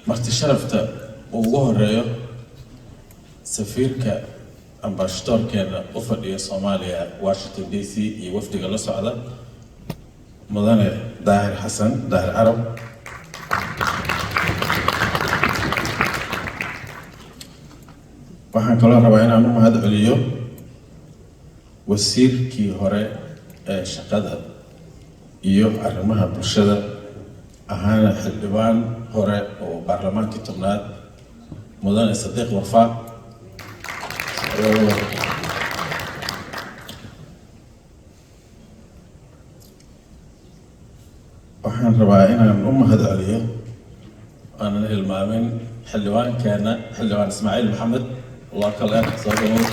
marti sharafta ugu horeeyo safiirka ambassadorkeena u fadhiya Soomaaliya Washington DC iyo wafdiga la socda mudane Daahir Xasan Daahir Arab waxaan kaloo rabaa inaan u mahad celiyo wasiirkii hore ee shaqada iyo arrimaha bulshada ahaana xildhibaan hore oo baarlamaankii tobnaad mudane Sadiq Wafaa waxaan rabaa inaan u mahad celiyo aanan hilmaamin xildhibaankeena xildhibaan Ismaaciil Maxamed الله كله صدقوا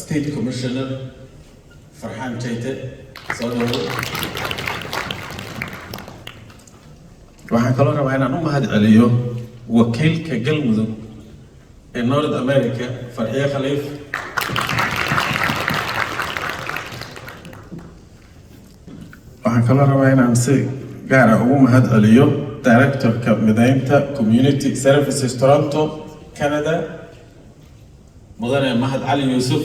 State Commissioner فرحان جيته صدقوا waxaan kaloo rabaa inaan u mahad celiyo wakiilka galmudug ee North America Farxiye Khaliif waxaan kaloo rabaa inaan si gaar ah ugu mahad celiyo Director Midaynta Community Services Toronto Canada mudane Mahad Ali Yusuf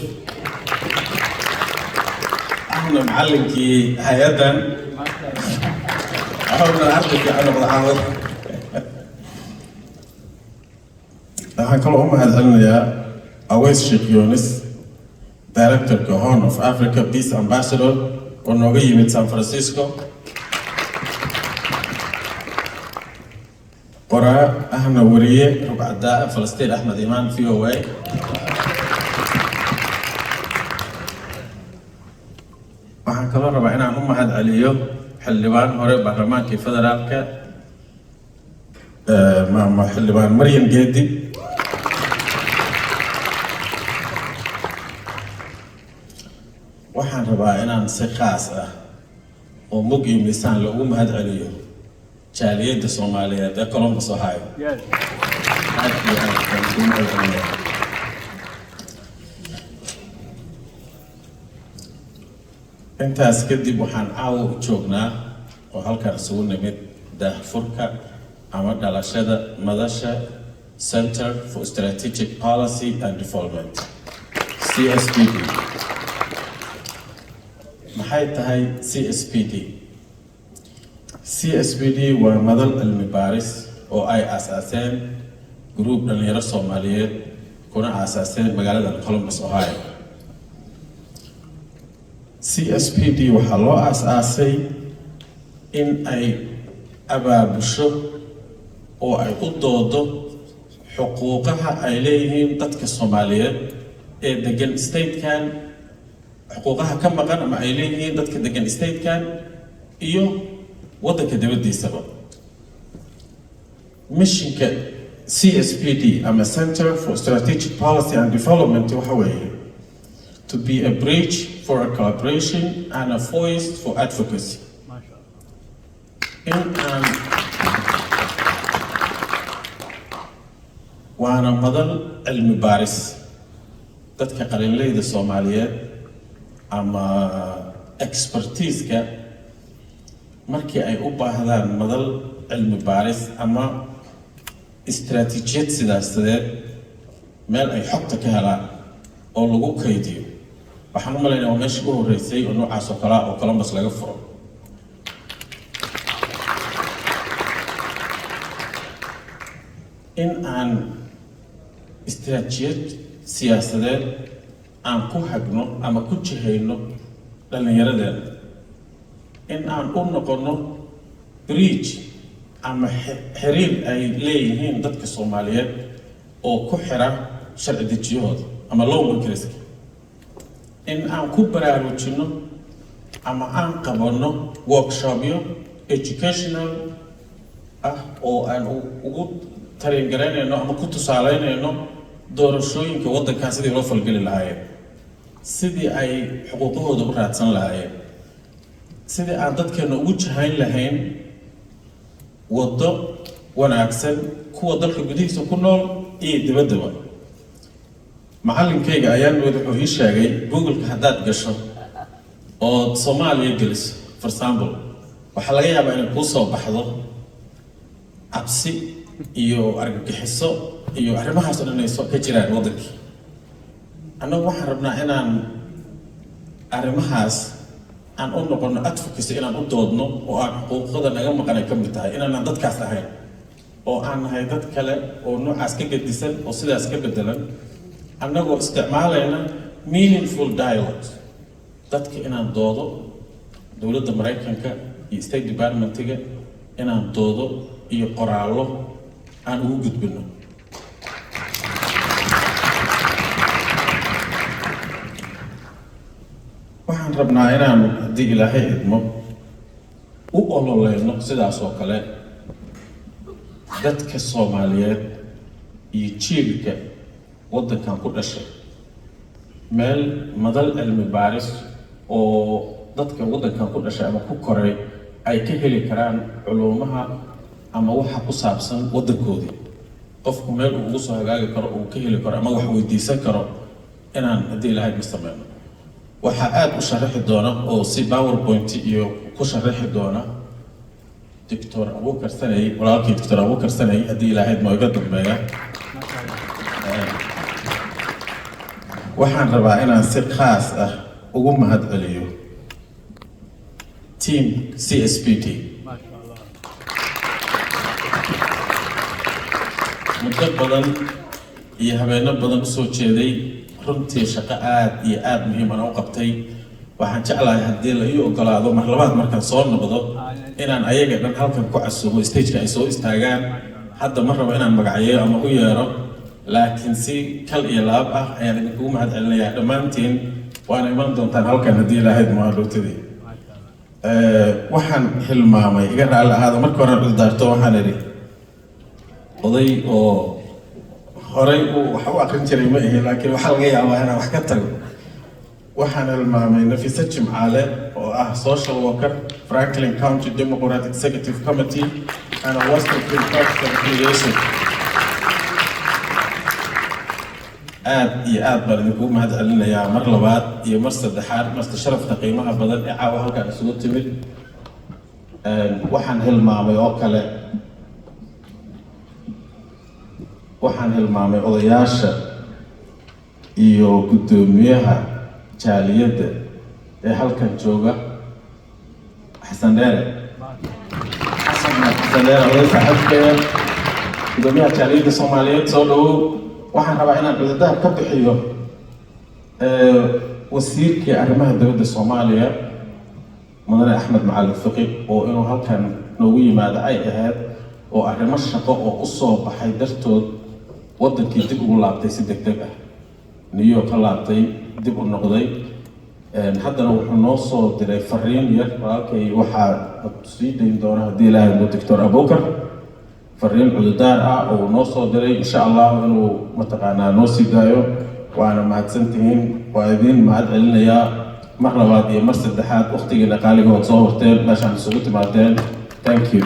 ahna macallinkii hay'adan ahna ardayga ana madaxweyne waxaan kaloo u mahad celinayaa Aweys Sheikh Yunis Director Horn of Africa Peace Ambassador oo nooga yimid San Francisco قراء أهنا وريه ربع الداء فلسطين أحمد إيمان في هواي waxaan kaloo rabaa inaan u mahad celiyo xildhibaan hore baarlamaankii federaalka maama xildhibaan Maryam Geedi waxaan rabaa inaan si khaas ah oo mug iyo miisaan loogu mahad celiyo jaaliyadda Soomaaliyeed ee Columbus Ohio intaas kadib waxaan caawa u joognaa oo halkan isugu nimid daahfurka ama dhalashada madasha Center for Strategic Policy and Development CSPD maxay tahay CSPD CSPD waa madal cilmi baaris oo ay aasaaseen group dhalinyaro Soomaaliyeed kuna aasaaseen magaalada Columbus Ohio CSPD waxaa loo aasaasay in ay abaabusho oo ay u doodo xuquuqaha ay leeyihiin dadka Soomaaliyeed ee degan state-kan xuquuqaha ka maqan ama ay leeyihiin dadka degan state-kan iyo waddanka dibaddiisaba missionka CSPD ama Center for Strategic Policy and Development waxa weeye to be a bridge for a collaboration and a voice for advocacy waana madal cilmi baaris dadka qalinleyda Soomaaliyeed ama expertise-ka markii ay u baahdaan madal cilmi baaris ama istiraatiijiyad siyaasadeed meel ay xogta ka helaan oo lagu kaydiyo waxaan u maleynayaa waa meeshii u horeysay oo noocaas oo kale oo Columbus laga furo in aan istiraatiijiyad siyaasadeed aan ku hagno ama ku jihayno dhallinyaradeena in aan u noqono bridge ama xiriir ay leeyihiin dadka Soomaaliyeed oo ku xira sharci dejiyahooda ama lawmakriska in aan ku baraarujino ama aan qabanno workshopyo educational ah oo aan ugu taringareynayno ama ku tusaaleynayno doorashooyinka waddankan sidii loo falgeli lahaayeen sidii ay xuquuqahooda u raadsan lahaayeen sidii aan dadkeena ugu jahayn lahayn waddo wanaagsan kuwa dalka gudihiisa ku nool iyo dibaddaba macallinkayga ayaan wuxuu ii sheegay Google-ka haddaad gasho oo Soomaaliya geliso for example waxaa laga yaabaa inay kuu soo baxdo cabsi iyo argagixiso iyo arrimahaas oo dhan ay soo ka jiraan waddankii annagu waxaan rabnaa inaan arrimahaas aan u noqono advocacy inaan u doodno oo aan xuquuqda naga maqan ay ka mid tahay inaanan dadkaas ahayn oo aan nahay dad kale oo noocaas ka gedisan oo sidaas ka bedelan annagoo isticmaalayna meaningful dialogue dadka inaan doodo dowladda Mareykanka iyo State Department-ga inaan doodo iyo qoraallo aan ugu gudbino waxaan rabnaa inaan haddii Ilaahay idmo u ololeyno sidaas oo kale dadka Soomaaliyeed iyo jiilka waddankan ku dhashay meel madal cilmi baaris oo dadka waddankan ku dhashay ama ku koray ay ka heli karaan culumaha ama waxa ku saabsan waddankoodii qofku meel uu ugu soo hagaagi karo uu ka heli karo ama wax weydiisan karo inaan haddii Ilaahay ma sameeyno waxaa aad u sharaxi doona oo si PowerPoint iyo ku sharaxi doona Dr. Abuukar Sanay walaalkii Dr. Abuukar Sanay haddii Ilaahay ma iga dambeeya waxaan rabaa inaan si khaas ah ugu mahadceliyo team CSPT muddo badan iyo habeeno badan usoo jeeday runtii shaqo aad iyo aad muhiim ah u qabtay waxaan jeclahay haddii la ii ogolaado mar labaad markaan soo noqdo inaan ayaga dhan halkan ku casuumo stage-ka ay soo istaagaan hadda ma rabo inaan magacayo ama u yeero laakiin si kal iyo laab ah ayaan idinkugu mahadcelinayaa dhammaantiin waana iman doontaan halkan haddii Ilaahay ma dhowtadii waxaan hilmaamay iga raalli ahaada marka hore cudurdaarto waxaan idhi oday oo horay wax u aqrin jiray ma ahi laakiin waxaa laga yaabaa inaan wax ka tago waxaan hilmaamay Nafisa Jimcaale oo ah social worker Franklin County Democratic Executive Committee and a Western Free Coast Affiliation aad iyo aad baan idinkugu mahadcelinayaa mar labaad iyo mar saddexaad marsta sharafta qiimaha badan ee caawa halkan isugu timid waxaan hilmaamay odayaasha iyo guddoomiyaha jaaliyadda ee halkan jooga Xasan Dheere oday saaxiibkeena guddoomiyaha jaaliyadda Soomaaliyeed soo dhawow waxaan rabaa inaan cudurdaar ka bixiyo wasiirkii arrimaha dowladda Soomaaliya Mudane Axmed Macalin Fiqi oo inuu halkan noogu yimaado ay ahayd oo arrimo shaqo oo u soo baxay dartood waddankii dib ugu laabtay si degdeg ah niyo ka laabtay dib u noqday haddana wuxuu noo soo diray fariin yar walaalkay waxaa sii dayn doona haddii Ilaahay uu Dr. Abuukar fariin cudurdaar ah oo noo soo diray insha Allah inuu mataqaanaa noo sii daayo waana mahadsantihiin waa idin mahadcelinayaa mar labaad iyo mar saddexaad waqtigiina qaaligood soo horteen meeshaan isugu timaadeen thank you